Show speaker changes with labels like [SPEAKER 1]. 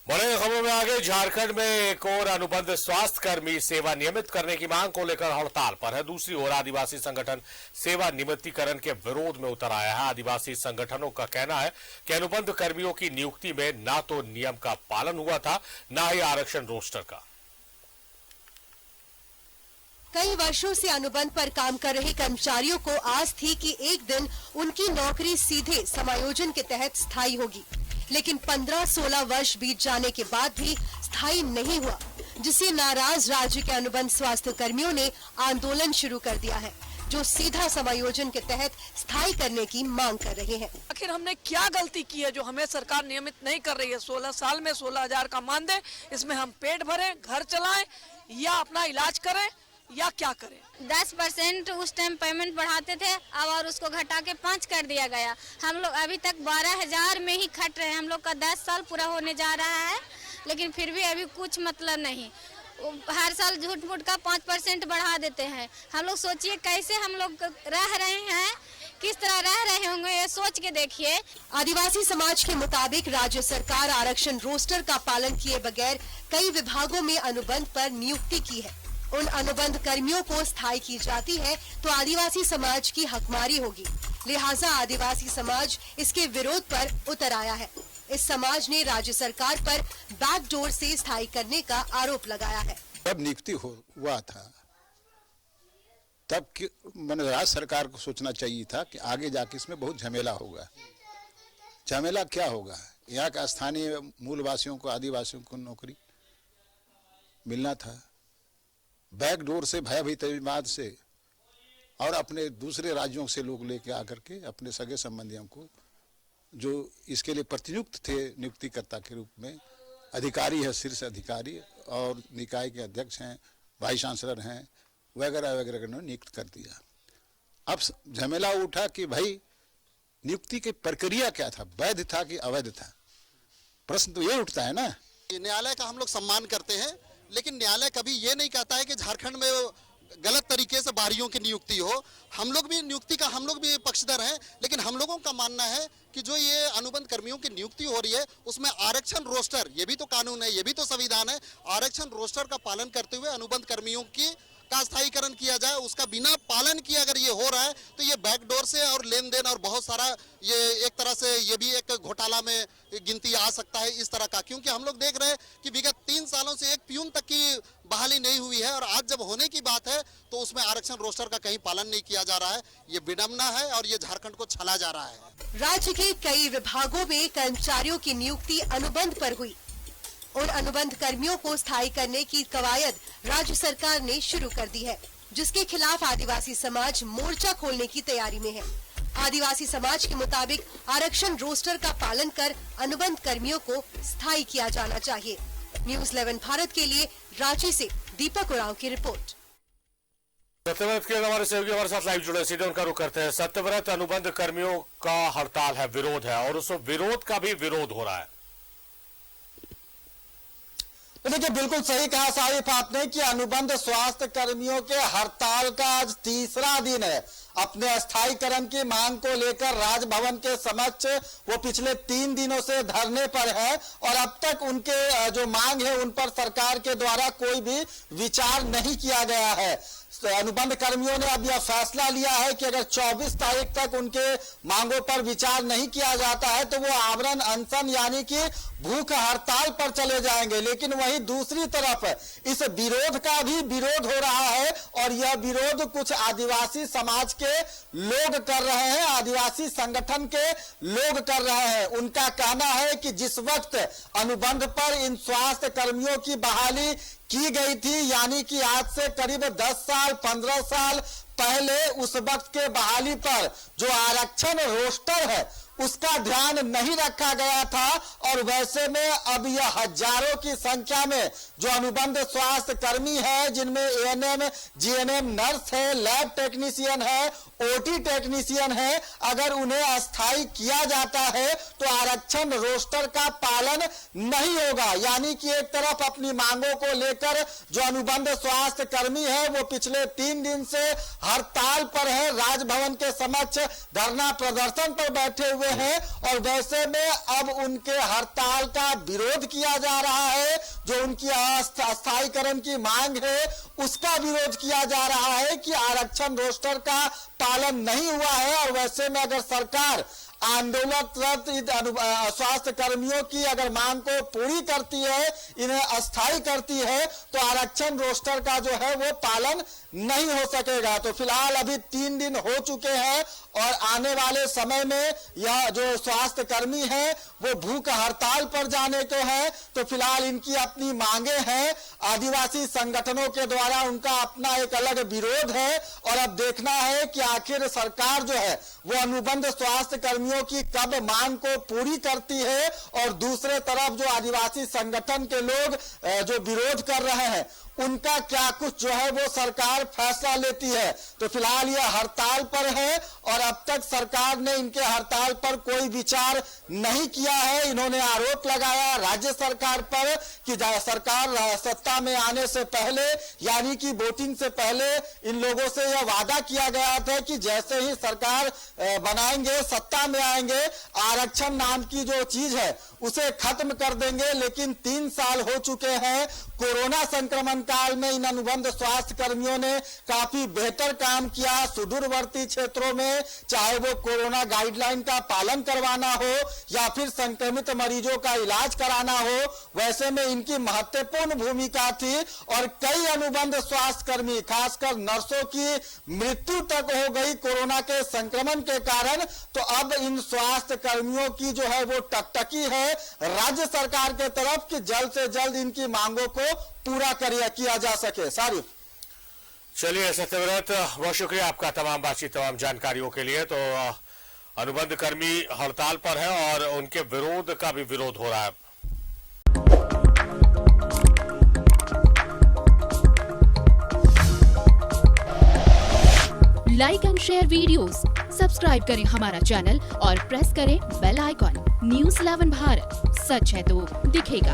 [SPEAKER 1] बड़े खबरों में आगे, झारखंड में एक और अनुबंध स्वास्थ्य कर्मी सेवा नियमित करने की मांग को लेकर हड़ताल पर है। दूसरी ओर आदिवासी संगठन सेवा नियमितीकरण के विरोध में उतर आया है। आदिवासी संगठनों का कहना है कि अनुबंध कर्मियों की नियुक्ति में ना तो नियम का पालन हुआ था, ना ही आरक्षण रोस्टर का।
[SPEAKER 2] कई वर्षों से अनुबंध पर काम कर रहे कर्मचारियों को आस थी कि एक दिन उनकी नौकरी सीधे समायोजन के तहत स्थायी होगी, लेकिन 15-16 वर्ष बीत जाने के बाद भी स्थायी नहीं हुआ, जिससे नाराज राज्य के अनुबंध स्वास्थ्य कर्मियों ने आंदोलन शुरू कर दिया है, जो सीधा समायोजन के तहत स्थायी करने की मांग कर रहे हैं।
[SPEAKER 3] आखिर हमने क्या गलती की है जो हमें सरकार नियमित नहीं कर रही है? 16 साल में 16,000 का मानदेय, इसमें हम पेट भरें, घर चलाएं या अपना इलाज करें या क्या करें?
[SPEAKER 4] 10% उस टाइम पेमेंट बढ़ाते थे, अब और उसको घटा के 5 कर दिया गया। हम लोग अभी तक 12,000 में ही खट रहे हैं। हम लोग का 10 साल पूरा होने जा रहा है, लेकिन फिर भी अभी कुछ मतलब नहीं। हर साल झूठ मूठ का 5% बढ़ा देते हैं। हम लोग सोचिए कैसे हम लोग रह रहे हैं, किस तरह रह रहे होंगे, ये सोच के देखिए।
[SPEAKER 2] आदिवासी समाज के मुताबिक राज्य सरकार आरक्षण रोस्टर का पालन किए बगैर कई विभागों में अनुबंध पर नियुक्ति की है। उन अनुबंध कर्मियों को स्थायी की जाती है तो आदिवासी समाज की हकमारी होगी, लिहाजा आदिवासी समाज इसके विरोध पर उतर आया है। इस समाज ने राज्य सरकार पर बैकडोर से स्थायी करने का आरोप लगाया है।
[SPEAKER 5] जब नियुक्ति हुआ था तब राज्य सरकार को सोचना चाहिए था कि आगे जाके इसमें बहुत झमेला होगा। झमेला क्या होगा? यहाँ का स्थानीय मूलवासियों को, आदिवासियों को नौकरी मिलना था, बैकडोर से, भयभीतवाद से और अपने दूसरे राज्यों से लोग लेके आकर के अपने सगे संबंधियों को, जो इसके लिए प्रतिनियुक्त थे नियुक्तिकर्ता के रूप में, अधिकारी है, शीर्ष अधिकारी और निकाय के अध्यक्ष हैं, वाइस चांसलर हैं, वगैरह वगैरह ने नियुक्त कर दिया। अब झमेला उठा कि भाई नियुक्ति की प्रक्रिया क्या था, वैध था कि अवैध था? प्रश्न तो ये उठता है ना।
[SPEAKER 6] न्यायालय का हम लोग सम्मान करते हैं, लेकिन न्यायालय कभी ये नहीं कहता है कि झारखंड में गलत तरीके से बाहरियों की नियुक्ति हो। हम लोग भी नियुक्ति का हम लोग भी पक्षधर हैं, लेकिन हम लोगों का मानना है कि जो ये अनुबंध कर्मियों की नियुक्ति हो रही है उसमें आरक्षण रोस्टर, ये भी तो कानून है, ये भी तो संविधान है, आरक्षण रोस्टर का पालन करते हुए अनुबंध कर्मियों की का स्थायीकरण किया जाए। उसका बिना पालन किए अगर ये हो रहा है तो ये बैकडोर से और लेन देन और बहुत सारा ये एक तरह से ये भी एक घोटाला में गिनती आ सकता है इस तरह का, क्योंकि हम लोग देख रहे हैं कि विगत 3 सालों से एक प्यून तक की बहाली नहीं हुई है और आज जब होने की बात है तो उसमें आरक्षण रोस्टर का कहीं पालन नहीं किया जा रहा है। ये विडंबना है और ये झारखंड को छला जा रहा है।
[SPEAKER 2] राज्य के कई विभागों में कर्मचारियों की नियुक्ति अनुबंध पर हुई। उन अनुबंध कर्मियों को स्थायी करने की कवायद राज्य सरकार ने शुरू कर दी है, जिसके खिलाफ आदिवासी समाज मोर्चा खोलने की तैयारी में है। आदिवासी समाज के मुताबिक आरक्षण रोस्टर का पालन कर अनुबंध कर्मियों को स्थायी किया जाना चाहिए। न्यूज़ 11 भारत के लिए रांची से दीपक उरांव की रिपोर्ट।
[SPEAKER 1] सत्यव्रत के हमारे सहयोगी हमारे साथ लाइव जुड़े, सीधे उनका रुख करते हैं। सत्यव्रत, अनुबंध कर्मियों का हड़ताल है, विरोध है और उस विरोध का भी विरोध हो रहा है।
[SPEAKER 7] देखिए, बिल्कुल सही कहा सारिफ आपने कि अनुबंध स्वास्थ्य कर्मियों के हड़ताल का आज तीसरा दिन है। अपने स्थायीकरण की मांग को लेकर राजभवन के समक्ष वो पिछले 3 दिनों से धरने पर है और अब तक उनके जो मांग है उन पर सरकार के द्वारा कोई भी विचार नहीं किया गया है। अनुबंध कर्मियों ने अब यह फैसला लिया है कि अगर 24 तारीख तक उनके मांगों पर विचार नहीं किया जाता है तो वो आमरण अनशन यानी कि भूख हड़ताल पर चले जाएंगे। लेकिन वहीं दूसरी तरफ इस विरोध का भी विरोध हो रहा है और यह विरोध कुछ आदिवासी समाज के लोग कर रहे हैं, आदिवासी संगठन के लोग कर रहे हैं। उनका कहना है कि जिस वक्त अनुबंध पर इन स्वास्थ्य कर्मियों की बहाली की गई थी, यानी कि आज से करीब 10 साल 15 साल पहले, उस वक्त के बहाली पर जो आरक्षण रोस्टर है उसका ध्यान नहीं रखा गया था और वैसे में अब यह हजारों की संख्या में जो अनुबंध स्वास्थ्य कर्मी है, जिनमें एएनएम, जीएनएम नर्स है, लैब टेक्नीशियन है, ओटी टेक्नीशियन है, अगर उन्हें अस्थायी किया जाता है तो आरक्षण रोस्टर का पालन नहीं होगा। यानी कि एक तरफ अपनी मांगों को लेकर जो अनुबंध स्वास्थ्य कर्मी है वो पिछले 3 दिन से हड़ताल पर है, राजभवन के समक्ष धरना प्रदर्शन पर बैठे हुए हुए हैं और वैसे में अब उनके हड़ताल का विरोध किया जा रहा है। जो उनकी अस्थायीकरण की मांग है उसका विरोध किया जा रहा है कि आरक्षण रोस्टर का पालन नहीं हुआ है। और वैसे में अगर सरकार आंदोलनरत स्वास्थ्य कर्मियों की अगर मांग को पूरी करती है, इन्हें अस्थायी करती है, तो आरक्षण रोस्टर का जो है वो पालन नहीं हो सकेगा। तो फिलहाल अभी 3 दिन हो चुके हैं और आने वाले समय में यह जो स्वास्थ्य कर्मी है वो भूख हड़ताल पर जाने को है। तो फिलहाल इनकी अपनी मांगे हैं, आदिवासी संगठनों के द्वारा उनका अपना एक अलग विरोध है और अब देखना है कि आखिर सरकार जो है वो अनुबंध स्वास्थ्य कर्मियों की कब मांग को पूरी करती है। और दूसरे तरफ जो आदिवासी संगठन के लोग जो विरोध कर रहे हैं उनका क्या कुछ जो है वो सरकार फैसला लेती है। तो फिलहाल यह हड़ताल पर है और अब तक सरकार ने इनके हड़ताल पर कोई विचार नहीं किया है। इन्होंने आरोप लगाया राज्य सरकार पर कि सरकार सत्ता में आने से पहले यानी कि वोटिंग से पहले इन लोगों से यह वादा किया गया था कि जैसे ही सरकार बनाएंगे, सत्ता में आएंगे, आरक्षण नाम की जो चीज है उसे खत्म कर देंगे। लेकिन 3 साल हो चुके हैं। कोरोना संक्रमण काल में इन अनुबंध स्वास्थ्य कर्मियों ने काफी बेहतर काम किया। सुदूरवर्ती क्षेत्रों में चाहे वो कोरोना गाइडलाइन का पालन करवाना हो या फिर संक्रमित मरीजों का इलाज कराना हो, वैसे में इनकी महत्वपूर्ण भूमिका थी। और कई अनुबंध स्वास्थ्य कर्मी खासकर नर्सों की मृत्यु तक हो गई कोरोना के संक्रमण के कारण। तो अब इन स्वास्थ्य कर्मियों की जो है वो टकटकी है राज्य सरकार के तरफ कि जल्द से जल्द इनकी मांगों को पूरा किया जा सके। सारिफ,
[SPEAKER 1] चलिए सत्यव्रत, बहुत शुक्रिया आपका तमाम बातचीत, तमाम जानकारियों के लिए। तो अनुबंध कर्मी हड़ताल पर है और उनके विरोध का भी विरोध हो रहा है।
[SPEAKER 8] Like and share videos, subscribe करें हमारा चैनल और प्रेस करें बेल आइकॉन। न्यूज़ 11 भारत, सच है तो दिखेगा।